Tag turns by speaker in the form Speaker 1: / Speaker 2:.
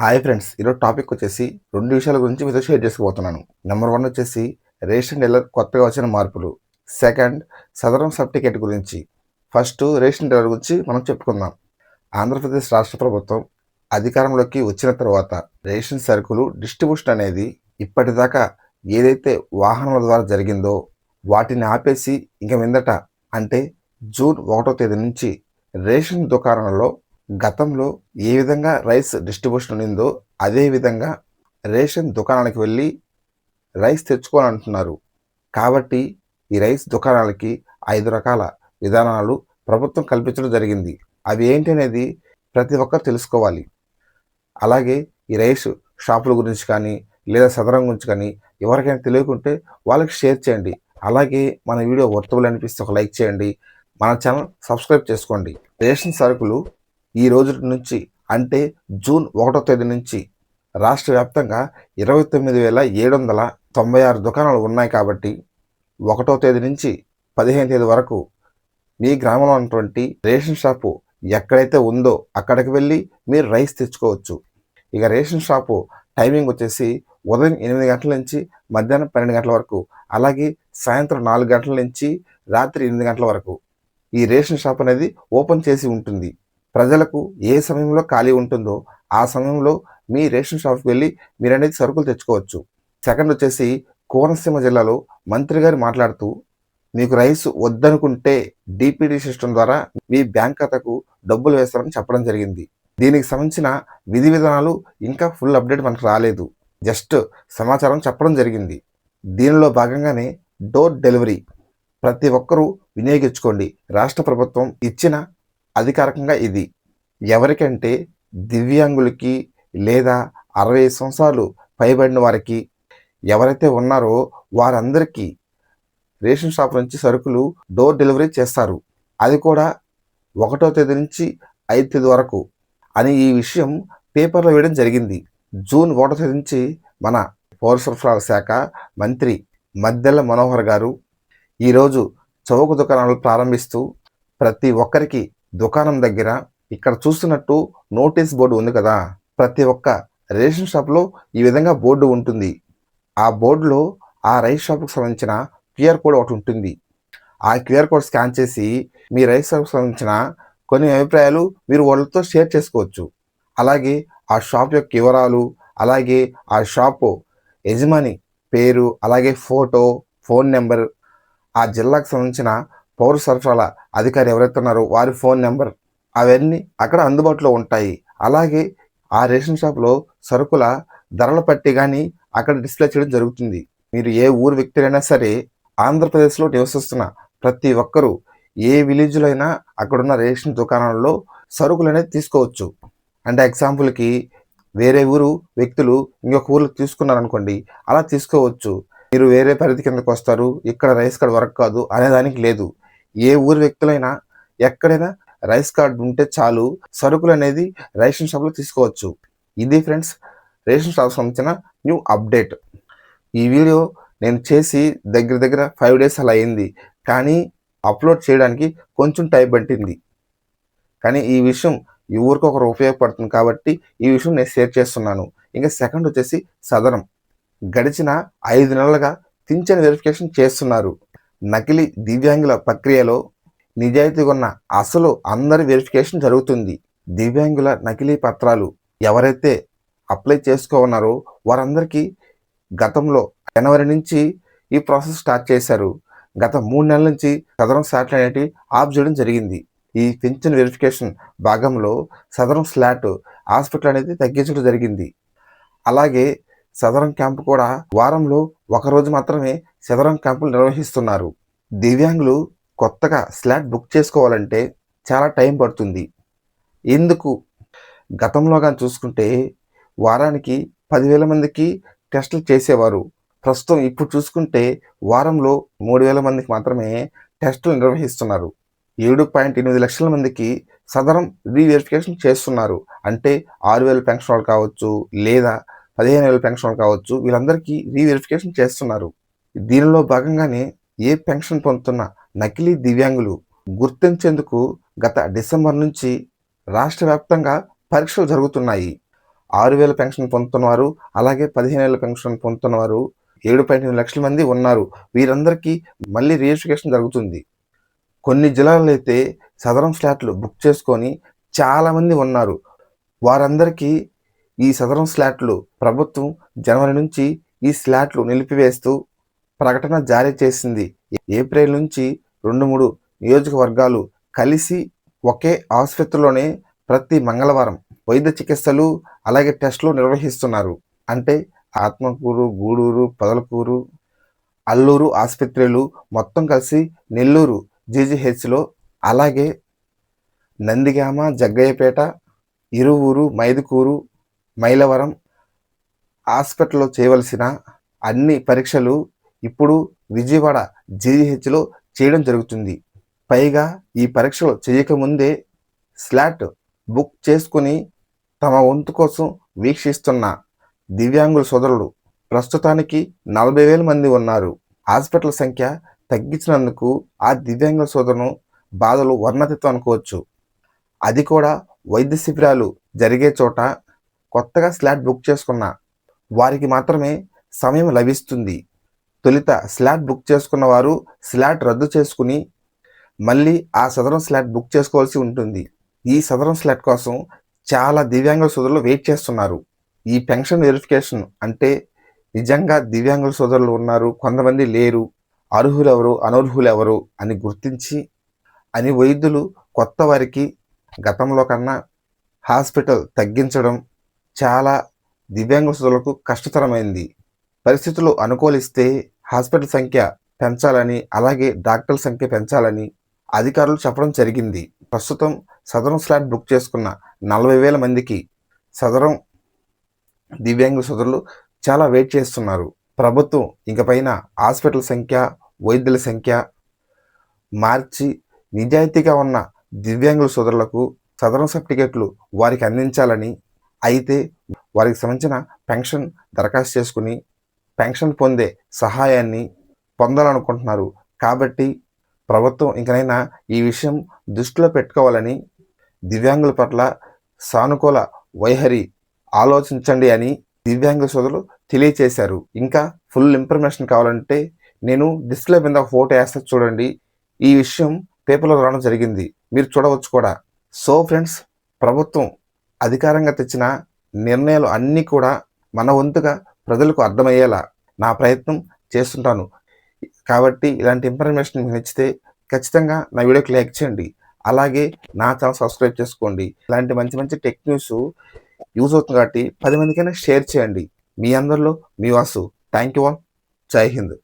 Speaker 1: Hi friends, ఈరోజు topic వచ్చేసి 2 విషయాల గురించి మీతో షేర్ చేసుకోబోతున్నాను. నెంబర్ 1 వచ్చేసి రేషన్ డీలర్ కొత్తగా వచ్చిన మార్పులు. సెకండ్, సదరం సర్టిఫికేట్ గురించి. ఫస్ట్ రేషన్ డీలర్ గురించి మనం చెప్పుకుందాం. ఆంధ్రప్రదేశ్ రాష్ట్ర ప్రభుత్వం అధికారంలోకి వచ్చిన తర్వాత రేషన్ సరుకులు డిస్ట్రిబ్యూషన్ అనేది ఇప్పటిదాకా ఏదైతే వాహనాల ద్వారా జరిగిందో వాటిని ఆపేసి ఇంక మీదట అంటే జూన్ 1వ తేదీ నుంచి రేషన్ దుకాణాలలో గతంలో ఏ విధంగా రైస్ డిస్ట్రిబ్యూషన్ ఉండిందో అదే విధంగా రేషన్ దుకాణానికి వెళ్ళి రైస్ తెచ్చుకోవాలంటున్నారు. కాబట్టి ఈ రైస్ దుకాణాలకి 5 రకాల విధానాలు ప్రభుత్వం కల్పించడం జరిగింది. అవి ఏంటి అనేది ప్రతి ఒక్కరు తెలుసుకోవాలి. అలాగే ఈ రైస్ షాపుల గురించి కానీ లేదా సదరం గురించి కానీ ఎవరికైనా తెలియకుంటే వాళ్ళకి షేర్ చేయండి. అలాగే మన వీడియో వర్తబుల్ అనిపిస్తే ఒక లైక్ చేయండి. మన ఛానల్ సబ్స్క్రైబ్ చేసుకోండి. రేషన్ సరుకులు ఈ రోజు నుంచి అంటే జూన్ 1వ తేదీ నుంచి రాష్ట్ర వ్యాప్తంగా 29,796 దుకాణాలు ఉన్నాయి. కాబట్టి 1వ తేదీ నుంచి 15వ తేదీ వరకు మీ గ్రామంలో ఉన్నటువంటి రేషన్ షాపు ఎక్కడైతే ఉందో అక్కడికి వెళ్ళి మీరు రైస్ తెచ్చుకోవచ్చు. ఇక రేషన్ షాపు టైమింగ్ వచ్చేసి ఉదయం 8 గంటల నుంచి మధ్యాహ్నం 12 గంటల వరకు, అలాగే సాయంత్రం 4 గంటల నుంచి రాత్రి 8 గంటల వరకు ఈ రేషన్ షాప్ అనేది ఓపెన్ చేసి ఉంటుంది. ప్రజలకు ఏ సమయంలో ఖాళీ ఉంటుందో ఆ సమయంలో మీ రేషన్ షాప్కి వెళ్ళి మీరు అనేది సరుకులు తెచ్చుకోవచ్చు. సెకండ్ వచ్చేసి కోనసీమ జిల్లాలో మంత్రి గారు మాట్లాడుతూ మీకు రైస్ వద్దనుకుంటే డిపిడి సిస్టమ్ ద్వారా మీ బ్యాంక్ ఖాతాకు డబ్బులు వేస్తారని చెప్పడం జరిగింది. దీనికి సంబంధించిన విధి విధానాలు ఇంకా ఫుల్ అప్డేట్ మనకు రాలేదు. జస్ట్ సమాచారం చెప్పడం జరిగింది. దీనిలో భాగంగానే డోర్ డెలివరీ ప్రతి ఒక్కరూ వినియోగించుకోండి. రాష్ట్ర ప్రభుత్వం ఇచ్చిన అధికారికంగా ఇది ఎవరికంటే దివ్యాంగులకి లేదా 60 సంవత్సరాలు పైబడిన వారికి ఎవరైతే ఉన్నారో వారందరికీ రేషన్ షాప్ నుంచి సరుకులు డోర్ డెలివరీ చేస్తారు. అది కూడా 1వ తేదీ నుంచి 5వ తేదీ వరకు అని ఈ విషయం పేపర్లో వేయడం జరిగింది. జూన్ 1వ తేదీ నుంచి మన పౌర సరఫరాల శాఖ మంత్రి మద్దెల మనోహర్ గారు ఈరోజు చౌక దుకాణాలు ప్రారంభిస్తూ ప్రతి ఒక్కరికి దుకాణం దగ్గర ఇక్కడ చూస్తున్నట్టు నోటీస్ బోర్డు ఉంది కదా, ప్రతి ఒక్క రేషన్ షాప్లో ఈ విధంగా బోర్డు ఉంటుంది. ఆ బోర్డులో ఆ రైస్ షాప్కి సంబంధించిన క్యూఆర్ కోడ్ ఒకటి ఉంటుంది. ఆ క్యూఆర్ కోడ్ స్కాన్ చేసి మీ రైస్ షాప్కి సంబంధించిన కొన్ని అభిప్రాయాలు మీరు వాళ్ళతో షేర్ చేసుకోవచ్చు. అలాగే ఆ షాప్ యొక్క వివరాలు, అలాగే ఆ షాపు యజమాని పేరు, అలాగే ఫోటో, ఫోన్ నెంబర్, ఆ జిల్లాకు సంబంధించిన పౌర సరఫరాల అధికారి ఎవరైతే ఉన్నారో వారి ఫోన్ నెంబర్ అవన్నీ అక్కడ అందుబాటులో ఉంటాయి. అలాగే ఆ రేషన్ షాప్లో సరుకుల ధరల పట్టి కానీ అక్కడ డిస్ప్లే చేయడం జరుగుతుంది. మీరు ఏ ఊరు వ్యక్తులైనా సరే ఆంధ్రప్రదేశ్లో నివసిస్తున్న ప్రతి ఒక్కరూ ఏ విలేజ్లో అయినా అక్కడున్న రేషన్ దుకాణాలలో సరుకులు అనేది తీసుకోవచ్చు. అంటే ఎగ్జాంపుల్కి వేరే ఊరు వ్యక్తులు ఇంకొక ఊర్లో తీసుకున్నారనుకోండి, అలా తీసుకోవచ్చు. మీరు వేరే పరిధి కిందకు వస్తారు, ఇక్కడ రైస్ కార్డ్ వర్క్ కాదు అనేదానికి లేదు. ఏ ఊరు వ్యక్తులైనా ఎక్కడైనా రైస్ కార్డు ఉంటే చాలు సరుకులు అనేది రేషన్ షాప్లో తీసుకోవచ్చు. ఇది ఫ్రెండ్స్ రేషన్ షాప్ సంబంధించిన న్యూ అప్డేట్. ఈ వీడియో నేను చేసి దగ్గర 5 డేస్ అలా అయింది, కానీ అప్లోడ్ చేయడానికి కొంచెం టైం పట్టింది. కానీ ఈ విషయం ఈ ఊరికి ఒకరు ఉపయోగపడుతుంది కాబట్టి ఈ విషయం నేను షేర్ చేస్తున్నాను. ఇంకా సెకండ్ వచ్చేసి సదరం గడిచిన 5 నెలలుగా పింఛన్ వెరిఫికేషన్ చేస్తున్నారు. నకిలీ దివ్యాంగుల ప్రక్రియలో నిజాయితీగా ఉన్న అసలు అందరి వెరిఫికేషన్ జరుగుతుంది. దివ్యాంగుల నకిలీ పత్రాలు ఎవరైతే అప్లై చేసుకోన్నారో వారందరికీ గతంలో జనవరి నుంచి ఈ ప్రాసెస్ స్టార్ట్ చేశారు. గత 3 నెలల నుంచి సదరం స్లాట్లు అనేటివి ఆఫ్ చేయడం జరిగింది. ఈ పింఛన్ వెరిఫికేషన్ భాగంలో సదరం స్లాట్ హాస్పిటల్ అనేది తగ్గించడం జరిగింది. అలాగే సదరం క్యాంపు కూడా వారంలో ఒకరోజు మాత్రమే సదరం క్యాంపులు నిర్వహిస్తున్నారు. దివ్యాంగులు కొత్తగా స్లాట్ బుక్ చేసుకోవాలంటే చాలా టైం పడుతుంది. ఎందుకు గతంలో కానీ చూసుకుంటే వారానికి 10,000 మందికి టెస్టులు చేసేవారు. ప్రస్తుతం ఇప్పుడు చూసుకుంటే వారంలో 3,000 మందికి మాత్రమే టెస్టులు నిర్వహిస్తున్నారు. 7.8 లక్షల మందికి సదరం రీవెరిఫికేషన్ చేస్తున్నారు. అంటే 6,000 పెన్షన్ వాళ్ళు కావచ్చు, లేదా 15,000 పెన్షన్ వాళ్ళు కావచ్చు, వీళ్ళందరికీ రీవెరిఫికేషన్ చేస్తున్నారు. దీనిలో భాగంగానే ఏ పెన్షన్ పొందుతున్న నకిలీ దివ్యాంగులు గుర్తించేందుకు గత డిసెంబర్ నుంచి రాష్ట్ర వ్యాప్తంగా పరీక్షలు జరుగుతున్నాయి. 6,000 పెన్షన్ పొందుతున్నవారు, అలాగే 15,000 పెన్షన్ పొందుతున్నవారు 7.8 లక్షల మంది ఉన్నారు. వీరందరికీ మళ్ళీ రిజిస్ట్రేషన్ జరుగుతుంది. కొన్ని జిల్లాల్లో అయితే సదరం ఫ్లాట్లు బుక్ చేసుకొని చాలామంది ఉన్నారు. వారందరికీ ఈ సదరం ఫ్లాట్లు ప్రభుత్వం జనవరి నుంచి ఈ ఫ్లాట్లు నిలిపివేస్తూ ప్రకటన జారీ చేసింది. ఏప్రిల్ నుంచి 2-3 నియోజకవర్గాలు కలిసి ఒకే ఆసుపత్రిలోనే ప్రతి మంగళవారం వైద్య చికిత్సలు అలాగే టెస్టులు నిర్వహిస్తున్నారు. అంటే ఆత్మకూరు, గూడూరు, పొదలకూరు, అల్లూరు ఆసుపత్రులు మొత్తం కలిసి నెల్లూరు జీజీహెచ్లో, అలాగే నందిగామ, జగ్గయ్యపేట, ఇరువూరు, మైదుకూరు, మైలవరం హాస్పిటల్లో చేయవలసిన అన్ని పరీక్షలు ఇప్పుడు విజయవాడ జీజీహెచ్లో చేయడం జరుగుతుంది. పైగా ఈ పరీక్షలు చేయకముందే స్లాట్ బుక్ చేసుకుని తమ వంతు కోసం వీక్షిస్తున్న దివ్యాంగుల సోదరులు ప్రస్తుతానికి 40,000 మంది ఉన్నారు. హాస్పిటల్ సంఖ్య తగ్గించినందుకు ఆ దివ్యాంగుల సోదరును బాధలు వర్ణతిత్వం అనుకోవచ్చు. అది కూడా వైద్య శిబిరాలు జరిగే చోట కొత్తగా స్లాట్ బుక్ చేసుకున్న వారికి మాత్రమే సమయం లభిస్తుంది. తొలుత స్లాట్ బుక్ చేసుకున్న వారు స్లాట్ రద్దు చేసుకుని మళ్ళీ ఆ సదరం స్లాట్ బుక్ చేసుకోవాల్సి ఉంటుంది. ఈ సదరం స్లాట్ కోసం చాలా దివ్యాంగుల సోదరులు వెయిట్ చేస్తున్నారు. ఈ పెన్షన్ వెరిఫికేషన్ అంటే నిజంగా దివ్యాంగుల సోదరులు ఉన్నారు, కొంతమంది లేరు, అర్హులెవరు, అనర్హులెవరు అని గుర్తించి అని వైద్యులు కొత్త వారికి గతంలో కన్నా హాస్పిటల్ తగ్గించడం చాలా దివ్యాంగుల సోదరులకు కష్టతరమైంది. పరిస్థితులు అనుకూలిస్తే హాస్పిటల్ సంఖ్య పెంచాలని, అలాగే డాక్టర్ల సంఖ్య పెంచాలని అధికారులు చెప్పడం జరిగింది. ప్రస్తుతం సదరం స్లాట్ బుక్ చేసుకున్న 40,000 మందికి సదరం దివ్యాంగుల సోదరులు చాలా వెయిట్ చేస్తున్నారు. ప్రభుత్వం ఇంకపైన హాస్పిటల్ సంఖ్య, వైద్యుల సంఖ్య మార్చి నిజాయితీగా ఉన్న దివ్యాంగుల సోదరులకు సదరం సర్టిఫికెట్లు వారికి అందించాలని, అయితే వారికి సంబంధించిన పెన్షన్ దరఖాస్తు చేసుకుని పెన్షన్ పొందే సహాయాన్ని పొందాలనుకుంటున్నారు. కాబట్టి ప్రభుత్వం ఇంకనైనా ఈ విషయం దృష్టిలో పెట్టుకోవాలని, దివ్యాంగుల పట్ల సానుకూల వైఖరి ఆలోచించండి అని దివ్యాంగుల సోదరులు తెలియచేశారు. ఇంకా ఫుల్ ఇన్ఫర్మేషన్ కావాలంటే నేను డిస్ప్లే మీద ఫోటో వేస్తా చూడండి. ఈ విషయం పేపర్లో రావడం జరిగింది, మీరు చూడవచ్చు కూడా. సో ఫ్రెండ్స్, ప్రభుత్వం అధికారంగా తెచ్చిన నిర్ణయాలు అన్నీ కూడా మన వంతుగా ప్రజలకు అర్థమయ్యేలా నా ప్రయత్నం చేస్తుంటాను. కాబట్టి ఇలాంటి ఇన్ఫర్మేషన్ మీకు నచ్చితే ఖచ్చితంగా నా వీడియోకి లైక్ చేయండి, అలాగే నా ఛానల్ సబ్స్క్రైబ్ చేసుకోండి. ఇలాంటి మంచి మంచి టెక్ న్యూస్ యూజ్ అవుతుంది కాబట్టి 10 మందికైనా షేర్ చేయండి. మీ అందరిలో మీ వాసు. Thank you all. జై హింద్.